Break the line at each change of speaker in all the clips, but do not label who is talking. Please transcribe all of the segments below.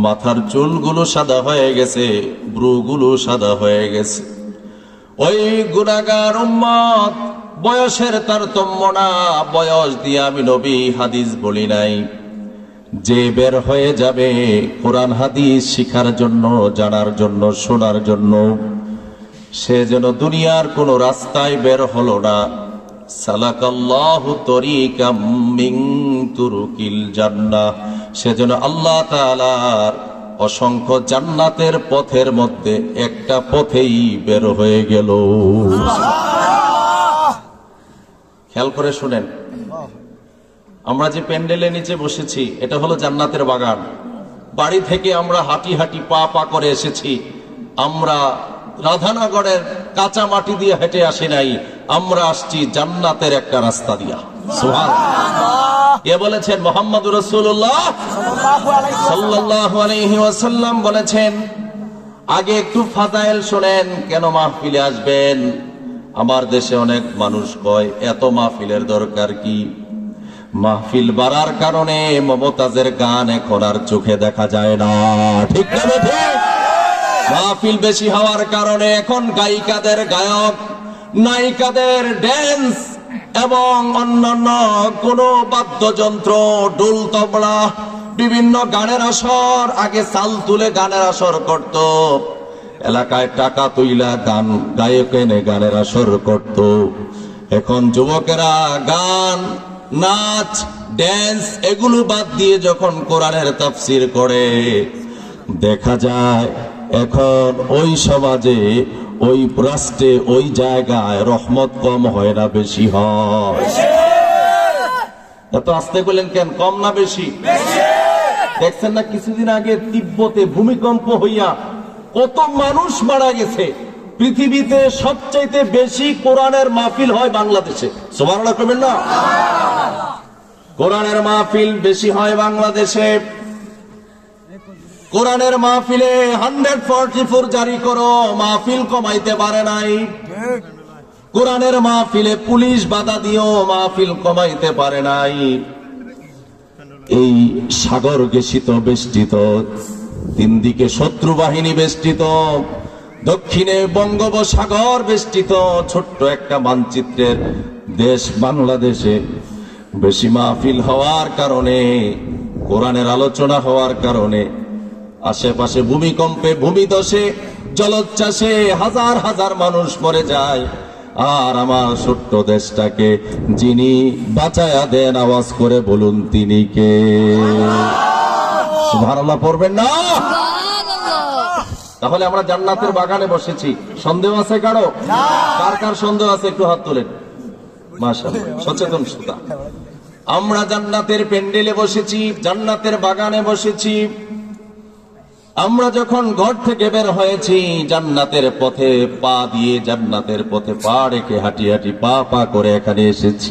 মাথার চুলগুলো সাদা হয়ে গেছে, ব্রুগুলো সাদা হয়ে গেছে। ওই গুনাহগার উম্মত, বয়সের তারতম্য না, বয়স দিয়ে আমি নবী হাদিস বলি নাই। যে বের হয়ে যাবে কোরআন হাদিস শিখার জন্য, জানার জন্য, শোনার জন্য, সে যেন দুনিয়ার কোন রাস্তায় বের হলো না। সালাকাল্লাহু তরিকাম মিন তুরুকিল জান্নাহ, সেজন্য আল্লাহ তাআলার অসংখ্য জান্নাতের পথের মধ্যে একটা পথেই বের হয়ে গেল। খেয়াল করে শুনেন, আমরা যে প্যান্ডেলের নিচে বসেছি এটা হলো জান্নাতের বাগান। বাড়ি থেকে আমরা হাঁটি হাঁটি পা পা করে এসেছি। আমরা রাধানগরের কাঁচা মাটি দিয়ে হেঁটে আসি নাই, আমরা আসছি জান্নাতের একটা রাস্তা দিয়া। সুবহানাল্লাহ। কে বলেছেন? মুহাম্মদুর রাসূলুল্লাহ সাল্লাল্লাহু আলাইহি ওয়াসাল্লাম বলেছেন। আগে একটু ফাজাইল শোনেন, কেন মাহফিলে আসবেন। আমার দেশে অনেক মানুষ কয় এত মাহফিলের দরকার কি? মাহফিল বাড়ার কারণে মমতাজের গান এখন আর চোখে দেখা যায় না, ঠিক না বেঠিক? মাহফিল বেশি হওয়ার কারণে এখন গায়িকাদের গায়ক, নায়িকাদের ড্যান্স এবং অন্যান্য কোন বাদ্যযন্ত্র, ডোল তবলা, বিভিন্ন গানের আসর। আগে চাল তুলে গানের আসর করত, এলাকায় টাকা তুইলা গান গায়ক এনে গানের আসর করত। এখন যুবকেরা গান, নাচ, ড্যান্স এগুলো বাদ দিয়ে যখন কোরআনের তাফসীর করে, দেখা যায় এখন ওই সমাজে, ওই রাষ্ট্রে, ওই জায়গায় রহমত কম হয় না বেশি হয়? এত আসতে বললেন কেন? কম না বেশি? দেখছেন না কিছুদিন আগে তিব্বতে ভূমিকম্প হইয়া কত মানুষ মারা গেছে। পৃথিবীতে সবচাইতে বেশি কোরআনের মাহফিল হয় বাংলাদেশে। সুবহানাল্লাহ করবেন না? কোরআনের মাহফিল বেশি হয় বাংলাদেশে। কোরআনের মাহফিলে 144 জারি করো, মাহফিল কমাইতে পারে নাই। কোরআনের মাহফিলে পুলিশ বাধা দিও, মাহফিল কমাইতে পারে নাই। এই সাগর ঘেষিত বেষ্টিত, তিন দিকে শত্রু বাহিনী বেষ্টিত, দক্ষিণে বঙ্গোপসাগর বেষ্টিত ছোট্ট একটা মানচিত্রের দেশ বাংলাদেশে বেশি মাহফিল হওয়ার কারণে, কোরআনের আলোচনা হওয়ার কারণে আশেপাশে ভূমিকম্পে, ভূমিধসে, জলোচ্ছ্বাসে হাজার হাজার মানুষ মরে যায়। আর আমার ছোট্ট দেশটাকে যিনি বাঁচায়া দেন, আওয়াজ করে বলুন তিনি কে? সুবহানাল্লাহ পড়বেন না? তাহলে আমরা জান্নাতের বাগানে বসেছি। সন্দেহ আছে কারো? কার কার সন্দেহ আছে একটু হাত তোলেন। মাশাআল্লাহ, সচেতন শ্রোতা। আমরা জান্নাতের প্যান্ডেলে বসেছি, জান্নাতের বাগানে বসেছি। আমরা যখন ঘর থেকে বের হয়েছি, জান্নাতের পথে পা দিয়ে, জান্নাতের পথে পা রেখে হাঁটি হাঁটি পা পা করে এখানে এসেছি।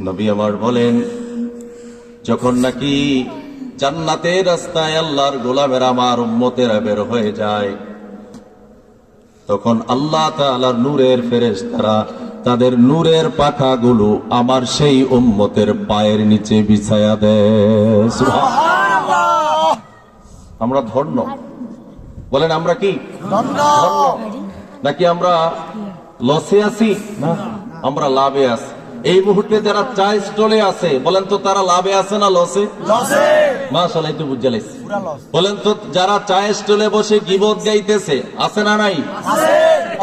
নবী আমার বলেন, যখন নাকি জান্নাতের রাস্তায় আল্লাহর গোলামেরা, আমার উম্মতেরা বের হয়ে যায়, তখন আল্লাহ তাআলার নূরের ফেরেশতারা তাদের নূরের পাখাগুলো আমার সেই উম্মতের পায়ের নিচে বিছায়া দেয়। সুবহানাল্লাহ। আমরা ধন্য। বলেন আমরা কি ধন্য? নাকি আমরা লসে আছি? না, আমরা লাভে আছি। এই মুহূর্তে যারা চা স্টলে আছে, বলেন তো তারা লাভে আছে না লসে? মাশাআল্লাহ, একটু বুঝে লাইছি। বলেন তো যারা চা স্টলে বসে গীবত গাইতেছে, আছে না নাই?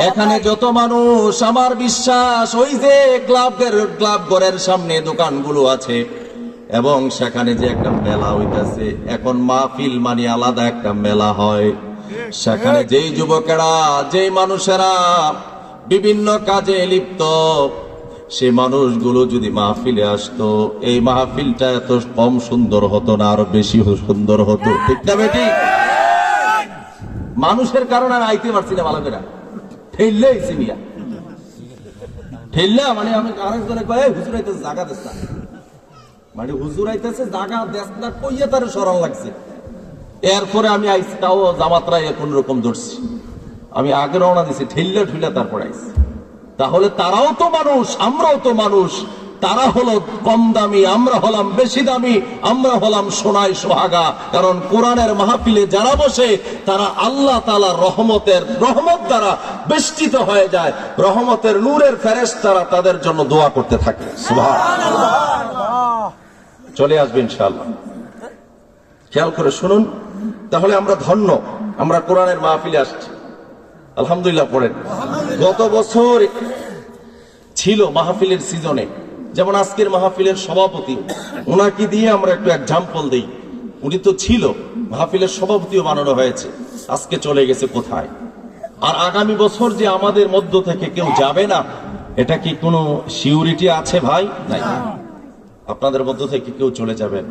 এখানে যত মানুষ, আমার বিশ্বাস ওই যে ক্লাব ঘরের সামনে দোকানগুলো আছে এবং সেখানে যে একটা মেলা হইতেছে, এখন মাহফিল মানে আলাদা একটা মেলা হয়। সেখানে যেই যুবকেরা, যেই মানুষেরা বিভিন্ন কাজে লিপ্ত, সেই মানুষগুলো যদি মাহফিলে আসতো, এই মাহফিলটা এত কম সুন্দর হতো না, আরো বেশি সুন্দর হতো, ঠিক না বেটি? মানুষের কারণে আমি আইতে পারছি না ভালো করে। ঠেললে আইছি মিয়া, ঠেললা মানে আমি আরেকজনে কয়ে হুজুর আইতেছে জায়গা দেশ না, মানে হুজুর আইতেছে জায়গা দেশ না কইয়া তার সরল লাগছে। এরপরে আমি আইছি, তাও জামাতরা কোন রকম ধরছি। আমি আগে রওনা দিছি, ঠেললে ঠুলে তারপর আইছি। তাহলে তারাও তো মানুষ, আমরাও তো মানুষ। তারা হলো কম দামি, আমরা হলাম বেশি দামি, আমরা হলাম সোনায় সোহাগা। কারণ কোরআনের মাহফিলে যারা বসে তারা আল্লাহ তাআলার রহমত দ্বারা বেষ্টিত হয়ে যায়, রহমতের নূরের ফেরেশতারা তাদের জন্য দোয়া করতে থাকে। সুবহানাল্লাহ। চলে আসবে ইনশাআল্লাহ। খেয়াল করে শুনুন, তাহলে আমরা ধন্য, আমরা কোরআনের মাহফিলে আসছি। আলহামদুলিল্লাহ পড়েন। গত বছর ছিল মাহফিলের সিজনে, যেমন আজকের মাহফিলের সভাপতি, ওনাকে দিয়ে আমরা একটু এক্সাম্পল দেই। উনি তো ছিল, মাহফিলের সভাপতিও বানানো হয়েছে, আজকে চলে গেছে কোথায়? আর আগামী বছর যে আমাদের মধ্য থেকে কেউ যাবে না, এটা কি কোনো সিউরিটি আছে ভাই? নাই। আপনাদের মধ্য থেকে কেউ চলে যাবেন,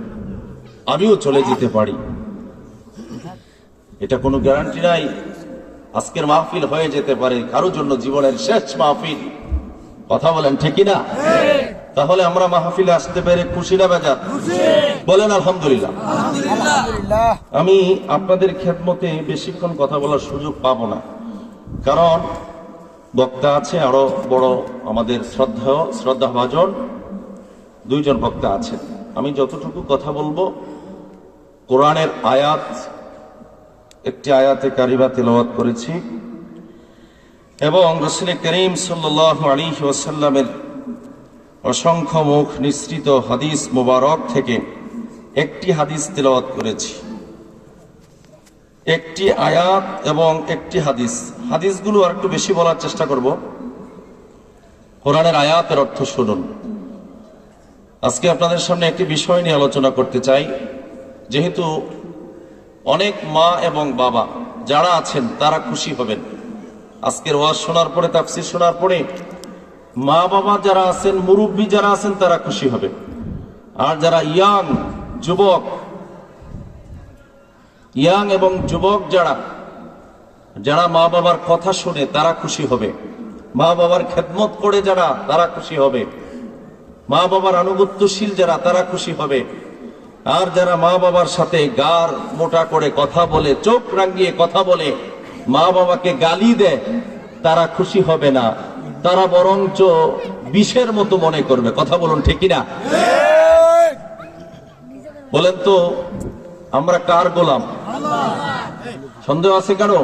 আমিও চলে যেতে পারি, এটা কোনো গ্যারান্টি নাই। আজকের মাহফিল হয়ে যেতে পারে কারোর জন্য জীবনের শেষ মাহফিল। কথা বলেন ঠিক না? তাহলে আমরা মাহফিলে আসতে পেরে খুশি না বেজার? বলেন আলহামদুলিল্লাহ। আমি আপনাদের খেদমতে বেশিক্ষণ কথা বলার সুযোগ পাবো না, কারণ বক্তা আছে আরো বড়, আমাদের শ্রদ্ধাভাজন দুইজন বক্তা আছেন। আমি যতটুকু কথা বলবো, কোরআনের আয়াত, একটি আয়াতে কারিমা তেলাওয়াত করেছি এবং রাসূল করিম সাল্লাল্লাহু আলাইহি ওয়াসাল্লামের অসংখ্য মুখ নিঃসৃত হাদিস মুবারক থেকে একটি হাদিস তেলাওয়াত করেছি। একটি আয়াত এবং একটি হাদিস, হাদিসগুলো আর একটু বেশি বলার চেষ্টা করব। কোরআনের আয়াতের অর্থ শুনুন। আজকে আপনাদের সামনে একটি বিষয় নিয়ে আলোচনা করতে চাই। যেহেতু অনেক মা এবং বাবা যারা আছেন তারা খুশি হবেন আজকের ওয়াজ শোনার পরে, তাফসীর শোনার পরে। মা বাবা যারা আছেন, মুরব্বী যারা আছেন, তারা খুশি হবে। আর যারা ইয়াং এবং যুবক যারা মা বাবার কথা শুনে তারা খুশি হবে। মা বাবার খেদমত করে যারা, তারা খুশি হবে। মা বাবার আনুগত্যশীল যারা, তারা খুশি হবে। আর যারা মা বাবার সাথে গার মোটা করে কথা বলে, চোখ রাঙিয়ে কথা বলে, মা বাবাকে গালি দেয়, তারা খুশি হবে না। তারা বরঞ্চ বিষের মতো মনে করবে। কথা বলুন ঠিক না? বলেন তো আমরা কার গোলাম? সন্দেহ আছে কারো?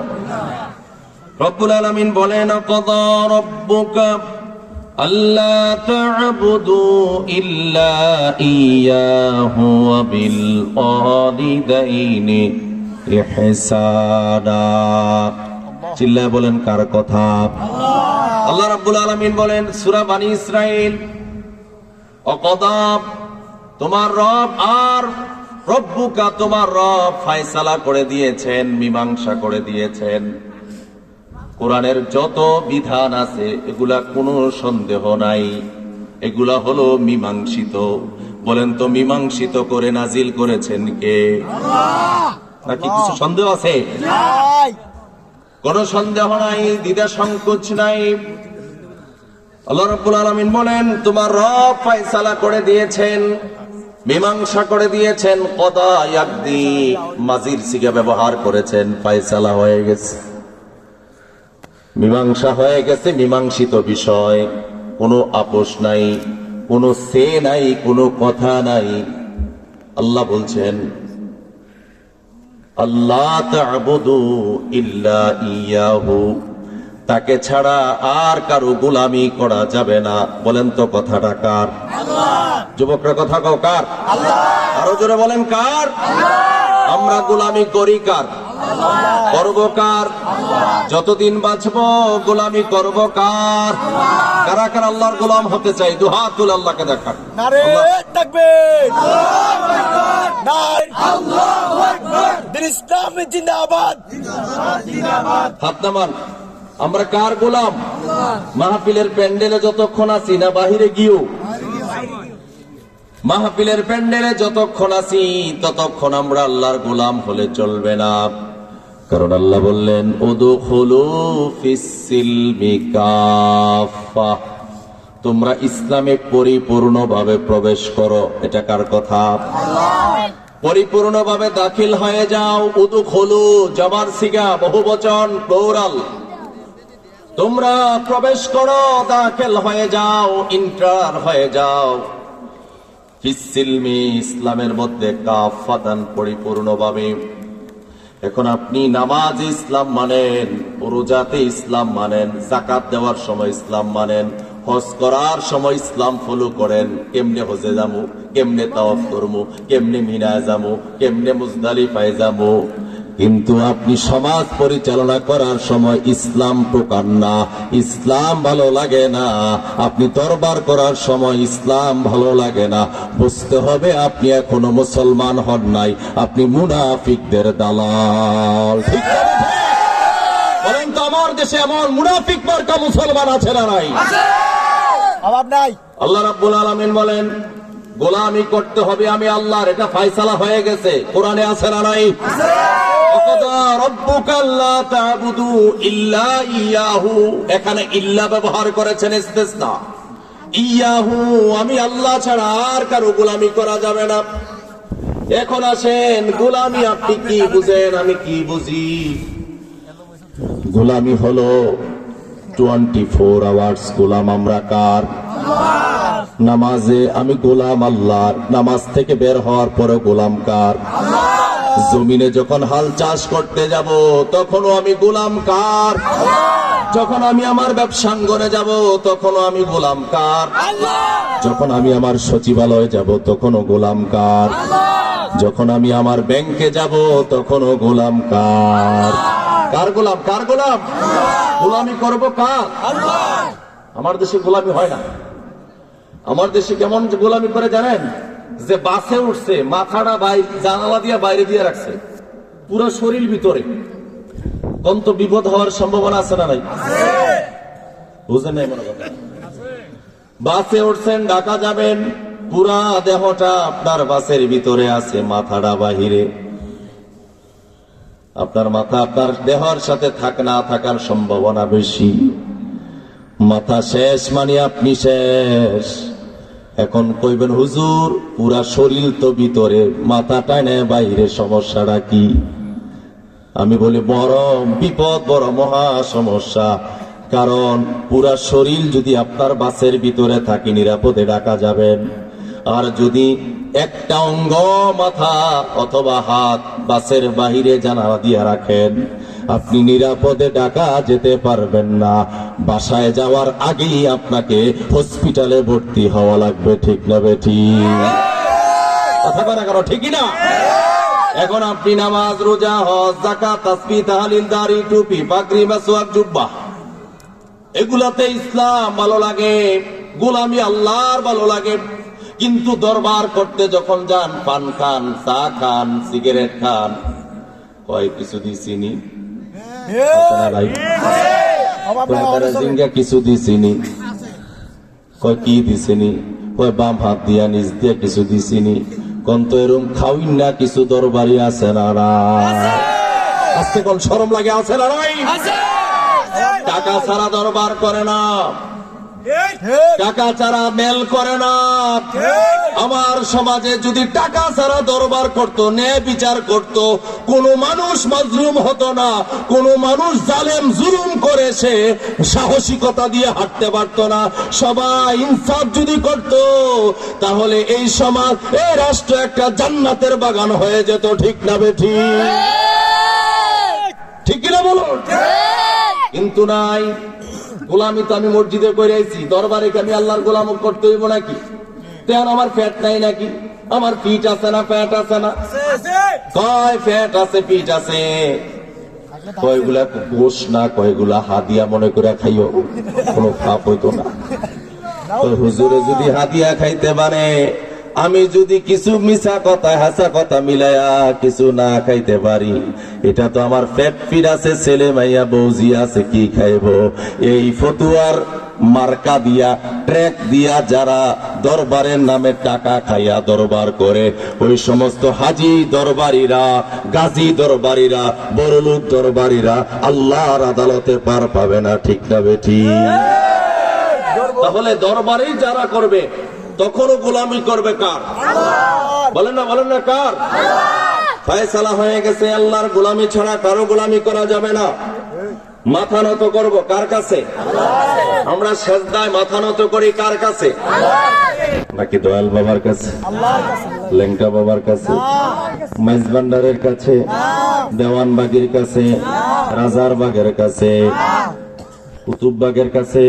রব্বুল আলামিন বলেন, ক্বাদা রাব্বুকা আল্লা তা'বুদু ইল্লা ইয়াহু ওয়া বিল ওয়ালিদাইনি ইহসানা। চিল্লায় বলেন কার কথা? আল্লাহ রাব্বুল আলামিন বলেন সূরা বনী ইসরাঈল, ক্বাদা, তোমার রব, আর রব্বুকা, তোমার রব ফয়সালা করে দিয়েছেন, মীমাংসা করে দিয়েছেন। কোরআনের যত বিধান আছে এগুলা কোনো সন্দেহ নাই, এগুলা হলো মীমাংসিত। বলেন তো মীমাংসিত করে নাজিল করেছেন কে? নাকি কিছু সন্দেহ আছে? কোন সন্দেহ নাই, দ্বিধা সংকোচ নাই। আল্লাহ রাব্বুল আলামিন বলেন তোমার রব ফয়সালা করে দিয়েছেন, মীমাংসা করে দিয়েছেন। ক্বাদা ইয়াকদি, মাজির সিগা ব্যবহার করেছেন, ফয়সালা হয়ে গেছে, মীমাংসা হয়ে গেছে, মীমাংসিত বিষয়। কোনো আপোষ নাই, কোনো সে নাই, কোনো কথা নাই। আল্লাহ বলছেন আল্লাহ তা'বুদু ইল্লা ইয়াহু, তাকে ছাড়া আর কারো গোলামি করা যাবে না। বলেন তো কথাটা কার? যুবকরা কথা কও, কার? আরো জোরে বলেন কার? আমরা গোলামি করি কার? করব কার? যতদিন বাঁচবো গোলামি করব কার? কারা কারা আল্লাহর গোলাম হতে চাই? দুহাত তুলে আল্লাহকে দেখান।
নারে তাকবীর, আল্লাহু আকবার, দিন ইসলাম জিন্দাবাদ,
হাত নামান। আমরা কার গোলাম? মাহফিলের প্যান্ডেলে যতক্ষণ আছি না বাহিরে গিয়েও? মাহফিলের প্যান্ডেলে যতক্ষণ আছি ততক্ষণ আমরা আল্লাহর গোলাম হলে চলবে না। কারণ আল্লাহ বললেন উদখুলু ফিস-সিলমি কাফা, তোমরা ইসলামে পরিপূর্ণভাবে প্রবেশ করো। এটা কার কথা? পরিপূর্ণভাবে দাখিল হয়ে যাও। উদখুলু জামার সিগা, বহুবচন, প্লুরাল। তোমরা প্রবেশ করো, দাখিল হয়ে যাও, ইন্টার হয়ে যাও ফিসসিলমি, ইসলামের মধ্যে কাফাতান, পরিপূর্ণভাবে। এখন আপনি নামাজ ইসলাম মানেন, রোজাতে ইসলাম মানেন, যাকাত দেওয়ার সময় ইসলাম মানেন, হজ করার সময় ইসলাম ফলো করেন। কেমনে হজে যাবো, কেমনে তাওয়াফ করবো, কেমনে মিনায় যাবো, কেমনে মুজদালিফায় যাবো। কিন্তু আপনি সমাজ পরিচালনা করার সময় ইসলাম টোকান না, ইসলাম ভালো লাগে না। আপনি দরবার করার সময় ইসলাম ভালো লাগে না। বুঝতে হবে আপনি এখনো মুসলমান হন নাই, আপনি মুনাফিকদের দালাল। ঠিক না? বলেন তো, আমার দেশে এমন মুনাফিক মার্কা মুসলমান আছে না নাই?
অভাব নাই।
আল্লাহ রাব্বুল আলামিন বলেন গোলামি করতে হবে আমি আল্লাহর, এটা ফায়সালা হয়ে গেছে। কোরআনে আছে না নাই? ওয়াকাদা রাব্বুকা আল্লা তা'বুদু ইল্লা ইয়াহু, এখানে ইল্লা ব্যবহার করেছেন, ইসতিসনা। ইয়াহু, আমি আল্লাহ ছাড়া আর কারো গোলামি করা যাবে না। এখন আসেন, গোলামি আপনি কি বুঝেন, আমি কি বুঝি? গোলামি হলো 24 আওয়ার্স গোলাম আমরা কার? নামাজে আমি গোলাম আল্লাহর, নামাজ থেকে বের হওয়ার পরে গোলাম কার? জমিনে যখন হাল চাষ করতে যাব তখনও আমি গোলাম কার? যখন আমি আমার ব্যবসাঙ্গনে যাব তখনও আমি গোলাম কার? যখন আমি আমার সচিবালয়ে যাব তখনও গোলাম কার? যখন আমি আমার ব্যাংকে যাব তখনও গোলাম কার? কার গোলাম? কার গোলাম? গোলামি করবো কার? আমার দেশে গোলামি হয় না। আমার দেশে কেমন গোলামি করে জানেন? যে বাসে উঠছে, মাথাটা জানালা দিয়ে বাইরে দিয়ে রাখছে, পুরো শরীর ভিতরে। কোন তো বিপদ হওয়ার সম্ভাবনা আছে না নাই? বুঝেন নাই মনে কথা? বাসে উঠছেন, ঢাকা যাবেন, পুরা দেহটা আপনার বাসের ভিতরে আছে, মাথাটা বাহিরে। আপনার মাথা আপনার দেহর সাথে না থাকার সম্ভাবনা বেশি। মাথা শেষ মানে আপনি শেষ। এখন কইবেন হুজুর পুরা শরীর তো ভিতরে, মাথাটা নেয় বাইরে, সমস্যাটা কি? আমি বলি বড় বিপদ, বড় মহা সমস্যা। কারণ পুরা শরীর যদি আপনার বাসের ভিতরে থাকে নিরাপদে ঢাকা যাবেন, আর যদি একটা অঙ্গ মাথা অথবা হাত বাসের বাহিরে জানালা দিয়ে রাখেন, আপনি নিরাপদে ঢাকা যেতে পারবেন না। বাসায় যাওয়ার আগেই আপনাকে হসপিটালে ভর্তি হওয়া লাগবে। ঠিক না বেঠিক? কথা বলা কেন? ঠিকই না? এখন আপনি নামাজ, রোজা, হজ, যাকাত, তাসবিহ, তাহলিল, দাড়ি, টুপি, পাগড়ি, মাসওয়াক, জুব্বা, এগুলাতে ইসলাম ভালো লাগে, গোলামি আল্লাহর ভালো লাগে। কিন্তু দরবার করতে যখন যান, পান খান, চা খান, সিগারেট খান, কয় কিছু দিছিনি? জিঙ্গা কিছু দিছিনি? কয় কি দিছিনি? কয় বাম হাত দিয়া নিজ দিয়া কিছু দিছিনি? কোন তো এরম খাওয়িন না কিছু দরবারি আছে না? আজকে কোন শরম লাগে? আছে না? টাকা ছাড়া দরবার করে না, টাকা ছাড়া মেল করে না। আমার সমাজে যদি টাকা ছাড়া দরবার করত, ন্যায় বিচার করত, কোন মানুষ মাজলুম হতো না, কোন মানুষ জালেম জুলুম করে সে সাহসিকতা দিয়ে হাঁটতে পারত না। সবাই ইনসাফ যদি করত, তাহলে এই সমাজ, এই রাষ্ট্র একটা জান্নাতের বাগান হয়ে যেত। ঠিক না বেঠিক? ঠিক কিনা বলুন? কিন্তু নাই। গোলামি তো আমি মসজিদে করে আইছি, দরবারে কি আমি আল্লাহর গোলাম করতে হইব নাকি? তেমন আমার ফ্যাট নাই নাকি? আমার পিঠ আছে না, ফ্যাট আছে না? কয় ফ্যাট আছে, পিঠ আছে। কয়গুলা গোশ না, কয়গুলা হাদিয়া মনে করে খাইও, কোনো পাপ হইতো না। হুজুরে যদি হাদিয়া খাইতে পারে, আমি যদি কিছু মিছা কথা হাসা কথা মিলাইয়া কিছু না খাইতে পারি, এটা তো আমার পেট ফির আছে, ছেলে মাইয়া বৌজি আছে, কি খাইব? এই ফতুয়ার মার্কা দিয়া, ট্র্যাক দিয়া যারা দরবারের নামে টাকা খাইয়া দরবার করে, ওই সমস্ত হাজি দরবারিরা, গাজী দরবারিরা, বড়লোক দরবারিরা আল্লাহর আদালতে পার পাবে না। ঠিক না বেঠিক? তাহলে দরবারে যারা করবে তখনও গোলামি করবে কার? বলেন না, বলেন না, কার? ফায়সালা হয়ে গেছে, আল্লাহর গোলামি ছাড়া কারো গোলামি করা যাবে না। মাথা নত করব কার কাছে? আমরা সেজদায় মাথা নত করি কার কাছে? নাকি দয়াল বাবার কাছে, লেঙ্কা বাবার কাছে, মেজবান্ডারের কাছে, দেওয়ানবাগির কাছে, রাজারবাগের কাছে, কুতুববাগের কাছে?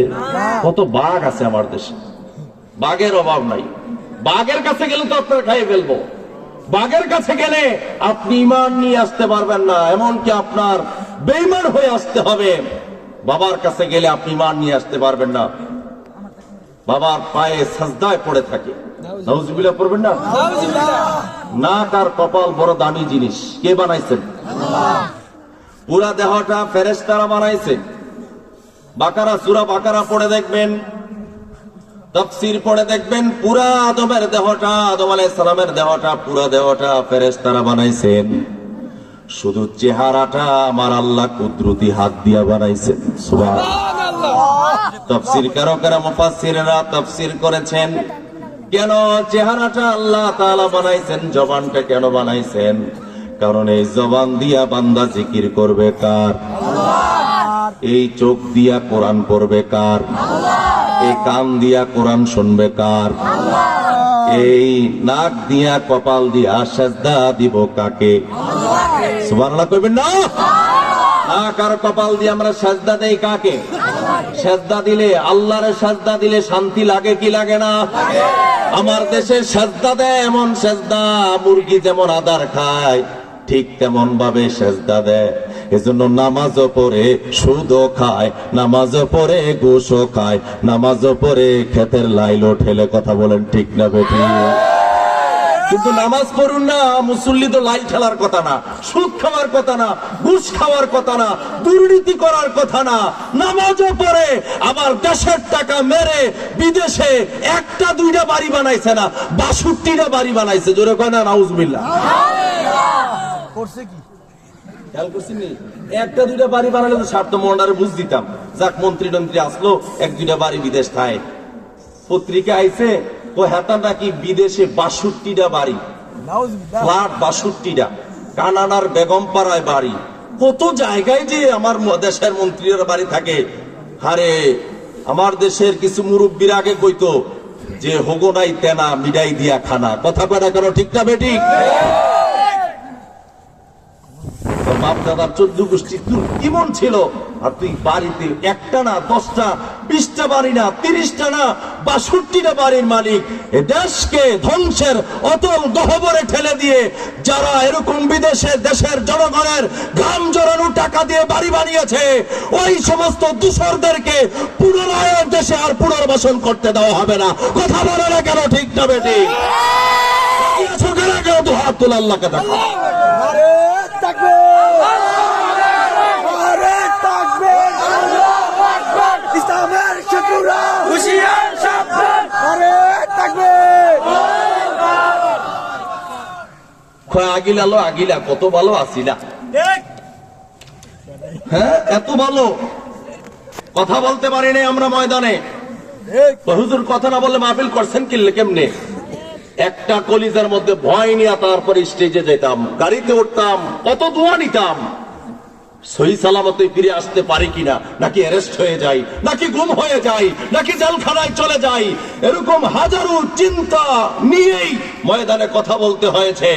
কত বাঘ আছে আমার দেশে, বাঘের অভাব নাই। বাঘের কাছে গেলে তো আপনার খাইয়ে ফেলবো। বাঘের কাছে গেলে আপনি ঈমান নিয়ে আসতে পারবেন না, এমনকি আপনার বেঈমান হয়ে আসতে হবে। বাবার কাছে গেলে আপনি ঈমান নিয়ে আসতে পারবেন না। বাবার পায়ে সাজদায় পড়ে থাকে, নাউজুবিল্লাহ পড়বেন না? নাক আর কপাল বড় দামি জিনিস, কে বানাইছেন? পুরা দেহটা ফেরেশতারা বানাইছে। বাকারা, সূরা বাকারা পড়ে দেখবেন, তাফসীর পড়ে দেখবেন, পুরা আদমের দেহটা, আদম আলাইহিস সালামের দেহটা, পুরা দেহটা ফেরেশতারা বানাইছেন। শুধু চেহারাটা আমার আল্লাহ কুদরতি হাত দিয়া বানাইছেন। সুবহানাল্লাহ। তাফসীর কারকেরা, মুফাসসিররা তাফসীর করেছেন, কেন চেহারাটা আল্লাহ তাআলা বানাইছেন, জবানটা কেন বানাইছেন? কারণ এই জবান দিয়া বান্দা জিকির করবে কার? এই চোখ দিয়া কোরআন পড়বে কার? এই কান দিয়া কোরআন শুনবে কার? এই নাক দিয়া কপাল দিয়া সেজদা দিব কাকে? সুবহানাল্লাহ কইবেন না? নাক আর কপাল দিয়ে আমরা সেজদা দেই কাকে? সেজদা দিলে, আল্লাহর সেজদা দিলে শান্তি লাগে কি লাগে না? আমার দেশে সেজদা দেয় এমন সেজদা, মুরগি যেমন আদার খায় ঠিক তেমন ভাবে সেজদা দেয়। এজন্য নামাজও পড়ে সুদও খায়, নামাজও পড়ে ঘুষও খায়, নামাজও পড়ে ক্ষেতের লাইলও ঠেলে। কথা বলেন ঠিক না বেঠিক? কিন্তু নামাজ পড়ুন না, মুসল্লি তো লাইল ঠেলার কথা না, সুদ খাওয়ার কথা না, ঘুষ খাওয়ার কথা না, দুর্নীতি করার কথা না। নামাজও পড়ে আবার দেশের টাকা মেরে বিদেশে একটা দুইটা বাড়ি বানাইছে না, ৬২টা বাড়ি বানাইছে। জোরে কয় না নাউজুবিল্লাহ?
করছে কি?
খেয়াল করছেন নি? একটা দুইটা বাড়ি বানালে তো স্বার্থ মন্ডারে বুঝ দিতাম, যাক মন্ত্রী টন্ত্রী আসলো, এক দুইটা বাড়ি বিদেশ থাকে। পত্রিকা আইছে ও হেতা নাকি বিদেশে ৬২টা বাড়ি, ফ্ল্যাট ৬২টা, কানাডার বেগমপাড়ায় বাড়ি, কত জায়গায় যে আমার দেশের মন্ত্রীরা বাড়ি থাকে। আরে আমার দেশের কিছু মুরব্বীর আগে কইতো যে হোগো নাই তেনা মিডাই দিয়া খানা। কথা কয় না কেন? ঠিক না বেঠিক? বাপ দাদার 14 গোষ্ঠী কেমন ছিল, আর তুই বাড়িতে একটা না 10টা 20টা বাড়ি না 30টা না ৬২টা বাড়ির মালিক। এ দেশকে ধ্বংসের অতল গহ্বরে ঠেলে দিয়ে যারা এরকম বিদেশে দেশের জনগণের ঘাম জড়ানো টাকা দিয়ে বাড়ি বানিয়েছে, ওই সমস্ত দূষরদেরকে পুনরায় দেশে আর পুনর্বাসন করতে দেওয়া হবে না। কথা বলে না কেন? ঠিক না বেঠিক? কেন দুহাত তোলা আল্লাহকে দেখো।
আরে তাকবীর! আরে তাকবীর! আল্লাহু আকবার! ইসলামের শত্রুরা হুঁশিয়ার সাবধান! আরে তাকবীর!
আগিলা লো আগিলা, কত ভালো আসিলা, হ্যাঁ এত ভালো কথা বলতে পারি নাই আমরা ময়দানে। হুজুর কথা না বললে মাহফিল করছেন কেমনে? একটা কলিজার মধ্যে ভয় নিয়ে তারপর স্টেজে যেতাম, গাড়িতে উঠতাম, কত দোয়া নিতাম, সহি সালামতে ফিরে আসতে পারি কিনা, নাকি অ্যারেস্ট হয়ে যাই, নাকি গুম হয়ে যাই, নাকি জেলখানায় চলে যাই, এরকম হাজারো চিন্তা নিয়েই ময়দানে কথা বলতে হয়েছে।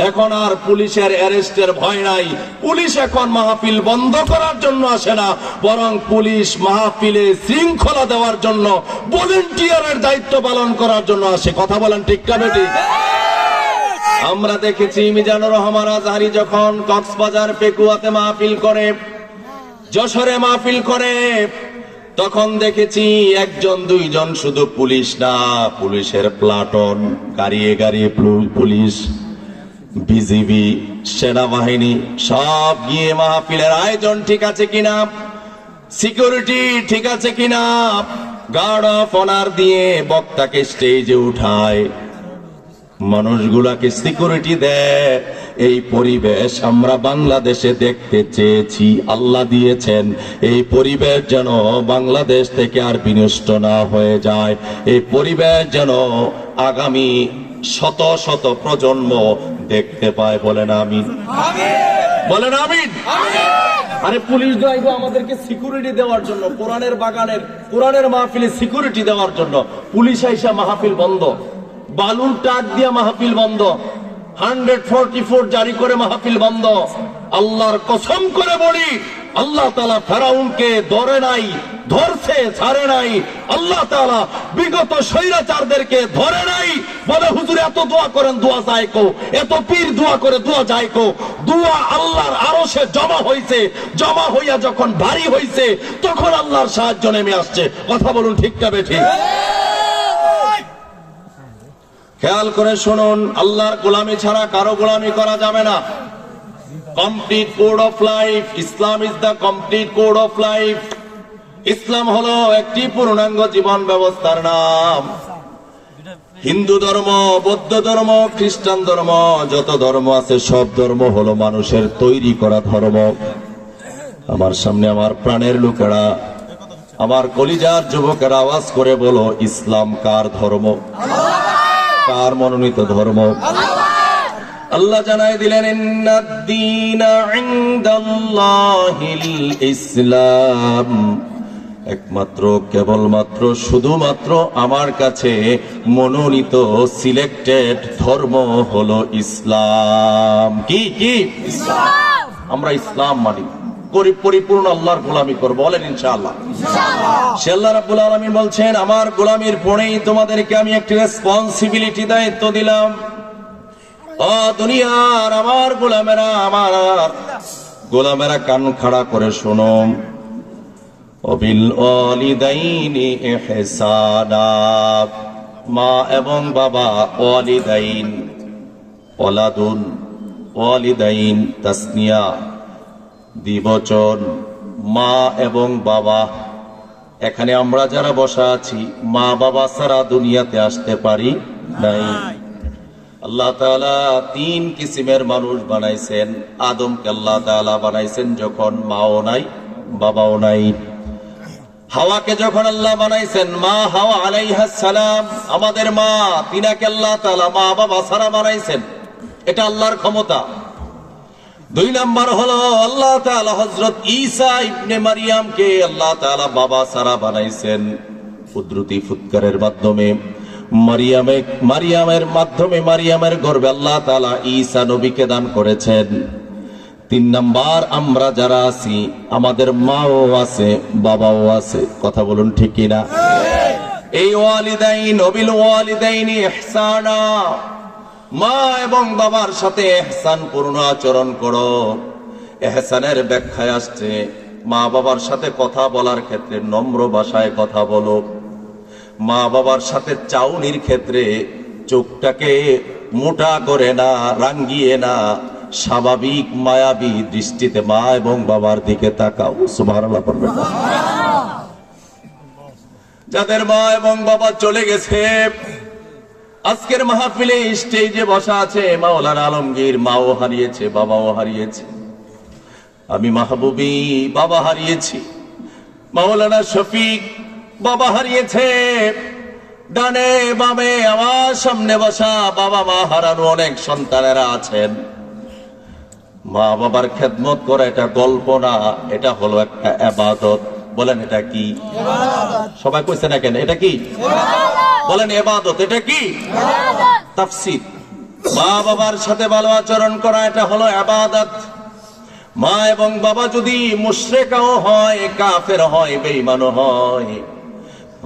এখন আর পুলিশের অ্যারেস্টের ভয় নাই। পুলিশ এখন মাহফিল বন্ধ করার জন্য আসে না, বরং পুলিশ মাহফিলে শৃঙ্খলা দেওয়ার জন্য, ভলেন্টিয়ারের দায়িত্ব পালন করার জন্য আসে। কথা বলেন ঠিক না বেঠিক? আমরা দেখেছি মিজানুর রহমান আজহারী যখন কক্সবাজার পেকুয়াতে মাহফিল করে, যশোরে মাহফিল করে, তখন দেখেছি একজন দুইজন শুধু পুলিশ না, পুলিশের প্লাটন, গাড়িয়ে গাড়িয়ে পুলিশ, বিজিবি, সেনাবাহিনী সব গিয়ে মাহফিলের আয়োজন ঠিক আছে কিনা, সিকিউরিটি ঠিক আছে কিনা, গার্ড অফ অনার দিয়ে বক্তাকে স্টেজে উঠায়, মানুষগুলাকে সিকিউরিটি দেয়। এই পরিবেশ আমরা বাংলাদেশে দেখতে চেয়েছি, আল্লাহ দিয়েছেন। এই পরিবেশ যেন বাংলাদেশ থেকে আর বিনষ্ট না হয়ে যায়, এই পরিবেশ যেন আগামী শত শত প্রজন্ম দেখতে পায়। বলেন আমিন, বলেন আমিন। আরে পুলিশ ড্রাইভার আমাদেরকে সিকিউরিটি দেওয়ার জন্য, কোরআনের বাগানের কোরআনের মাহফিলে সিকিউরিটি দেওয়ার জন্য পুলিশ আইসা মাহফিল বন্ধ, বালুর টাক দিয়া মাহফিল বন্ধ, 144 জারি করে মাহফিল বন্ধ। আল্লাহর কসম করে বলি, আল্লাহ তাআলা ফেরাউনকে ধরে নাই, ধরছে, ছাড়ে নাই। আল্লাহ তাআলা বিগত স্বৈরাচারদেরকে ধরে নাই। বলে হুজুর এত দোয়া করেন, দোয়া যায় কো, এত পীর দোয়া করে দোয়া যায় কো। দোয়া আল্লাহর আরশে জমা হইছে, জমা হইয়া যখন ভারী হইছে তখন আল্লাহর সাহায্য নেমে আসছে। কথা বলুন ঠিক না বেঠিক? খেয়াল করে শুনুন, আল্লাহর গোলামি ছাড়া কারো গোলামি করা যাবে না। Complete code of life, Islam is the complete code of life. ইসলাম হলো একটি পূর্ণাঙ্গ জীবন ব্যবস্থার নাম। হিন্দু ধর্ম, বৌদ্ধ ধর্ম, খ্রিস্টান ধর্ম, যত ধর্ম আছে সব ধর্ম হলো মানুষের তৈরি করা ধর্ম। আমার সামনে আমার প্রাণের লোকেরা, আমার কলিজার যুবকেরা আওয়াজ করে বলো, ইসলাম কার ধর্ম? কার মনোনীত ধর্ম? আল্লাহ জানাই দিলেন, ইন্নাদ-দীনা ইনদাল্লাহিল ইসলাম। একমাত্র, কেবলমাত্র, শুধুমাত্র আমার কাছে মনোনীত সিলেক্টেড ধর্ম হলো ইসলাম। কি কি? ইসলাম। আমরা ইসলাম মানি, পরিপূর্ণ আল্লাহর গোলামি করব। বলেন ইনশাআল্লাহ। সে আল্লাহ রাব্বুল আলামিন বলছেন, আমার গোলামির পরেই তোমাদেরকে আমি একটি রেসপন্সিবিলিটি, দায়িত্ব দিলাম। ও দুনিয়ার আমার গোলামেরা কান খাড়া করে শোনো। ওয়াবিল ওয়ালিদাইনি ইহসানা, মা এবং বাবা, ওয়ালিদাইন, ওয়ালাদুন, ওয়ালিদাইন তাসনিয়া, দ্বিবচন, মা এবং বাবা। এখানে আমরা যারা বসা আছি, মা বাবা ছাড়া দুনিয়াতে আসতে পারি নাই। আল্লাহ তাআলা 3 কিসিমের মানুষ বানাইছেন। আদমকে আল্লাহ তাআলা বানাইছেন যখন মাও নাই, বাবাও নাই। হাওয়াকে যখন আল্লাহ বানাইছেন, মা হাওয়া আলাইহাস সালাম, আমাদের মা, তিনাকে আল্লাহ তাআলা মা বাবা ছাড়া বানাইছেন। এটা আল্লাহর ক্ষমতা। 2 নাম্বার হলো আল্লাহ তাআলা হযরত ঈসা ইবনে মারিয়ামকে আল্লাহ তাআলা বাবা ছাড়া বানাইছেন। কুদরতি ফুৎকারের মাধ্যমে মারিয়ামের মাধ্যমে, মারিয়ামের গর্ভে আল্লাহ তাআলা ঈসা নবীকে দান করেছেন। 3 নাম্বার, আমরা যারা আছি আমাদের মাও আছে, বাবাও আছে। কথা বলুন ঠিক কিনা? এই ওয়ালিদাইন, ওয়াবিল ওয়ালিদাইনি ইহসানা, মা এবং বাবার সাথে ইহসান পূর্ণ আচরণ করো। ইহসানের ব্যাখ্যায় আসছে, মা বাবার সাথে কথা বলার ক্ষেত্রে নম্র ভাষায় কথা বলো। মা বাবার সাথে চাউনির ক্ষেত্রে চোখটাকে মোটা করে না, রাঙ্গিয়ে না, স্বাভাবিক মায়াবী দৃষ্টিতে মা এবং বাবার দিকে তাকাও। সুবহানাল্লাহ পড়বেন না? যাদের মা এবং বাবা চলে গেছে, আজকের মাহফিলে স্টেজে বসা আছে মাওলানা আলমগীর, মাও হারিয়েছে, বাবাও হারিয়েছে। আমি মাহবুবী, বাবা হারিয়েছি। মাওলানা শফিক, বাবা হারিয়েছে। ডানে বামে আমার সামনে বসা বাবা মা হারানো অনেক সন্তানেরা আছেন। মা বাবার খেদমত করা এটা গল্প না, এটা হলো একটা ইবাদত। বলেন এটা কি? সবাই কইছে না কেন? এটা কি? বলেন ইবাদত। এটা কি? তাফসীর। মা বাবার সাথে ভালো আচরণ করা এটা হলো ইবাদত। মা এবং বাবা যদি মুশরিকও হয়, কাফের হয়, বেঈমানও হয়,